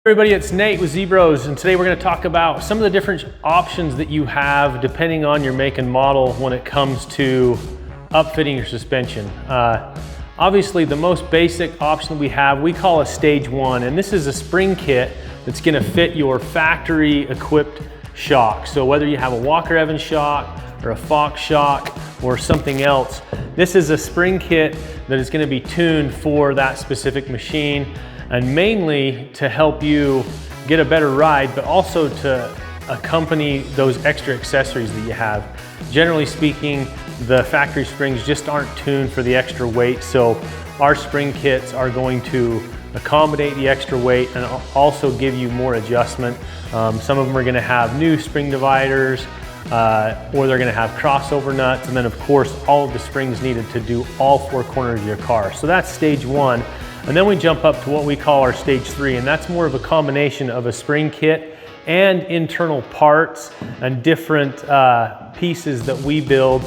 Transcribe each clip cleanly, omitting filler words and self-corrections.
Everybody, it's Nate with Zbroz, and today we're going to talk about some of the different options that you have depending on your make and model when it comes to upfitting your suspension. Obviously, the most basic option we have, we call a stage one, and this is a spring kit that's going to fit your factory equipped shock. So whether you have a Walker Evans shock or a Fox shock or something else, this is a spring kit that is going to be tuned for that specific machine, and mainly to help you get a better ride, but also to accompany those extra accessories that you have. Generally speaking, the factory springs just aren't tuned for the extra weight, so our spring kits are going to accommodate the extra weight and also give you more adjustment. Some of them are going to have new spring dividers, or they're going to have crossover nuts, and then of course all of the springs needed to do all four corners of your car. So that's stage one. And then we jump up to what we call our stage three, and that's more of a combination of a spring kit and internal parts and different pieces that we build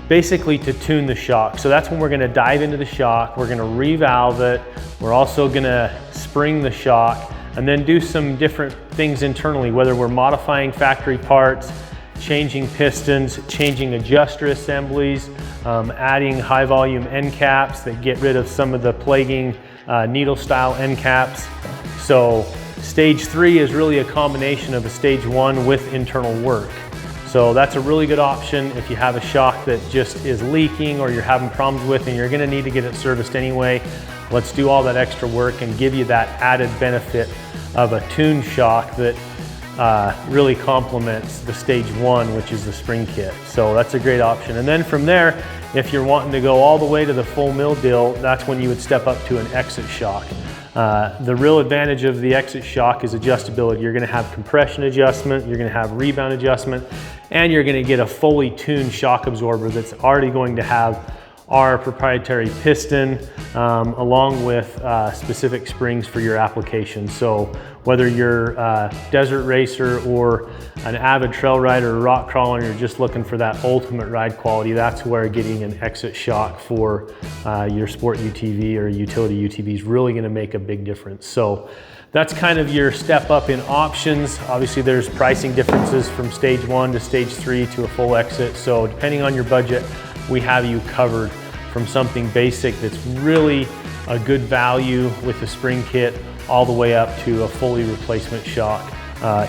basically to tune the shock. So that's when we're gonna dive into the shock, we're gonna revalve it, we're also gonna spring the shock, and then do some different things internally, whether we're modifying factory parts, changing pistons, changing adjuster assemblies, adding high volume end caps that get rid of some of the plaguing needle style end caps. So stage three is really a combination of a stage one with internal work. So that's a really good option if you have a shock that just is leaking or you're having problems with and you're gonna need to get it serviced anyway. Let's do all that extra work and give you that added benefit of a tuned shock that really complements the stage one, which is the spring kit. So that's a great option. And then from there, if you're wanting to go all the way to the full mill deal, that's when you would step up to an exit shock. The real advantage of the exit shock is adjustability. You're going to have compression adjustment, you're going to have rebound adjustment, and you're going to get a fully tuned shock absorber that's already going to have our proprietary piston along with specific springs for your application. So whether you're a desert racer or an avid trail rider or rock crawler and you're just looking for that ultimate ride quality, that's where getting an exit shock for your sport UTV or utility UTV is really going to make a big difference. So that's kind of your step up in options. Obviously there's pricing differences from stage one to stage three to a full exit. So depending on your budget, we have you covered from something basic that's really a good value with the spring kit all the way up to a fully replacement shock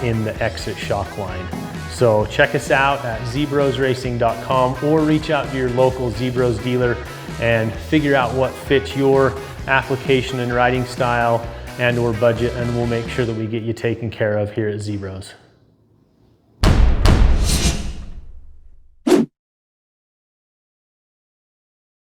in the exit shock line. So check us out at zbrozracing.com or reach out to your local Zbroz dealer and figure out what fits your application and riding style and or budget, and we'll make sure that we get you taken care of here at Zbroz.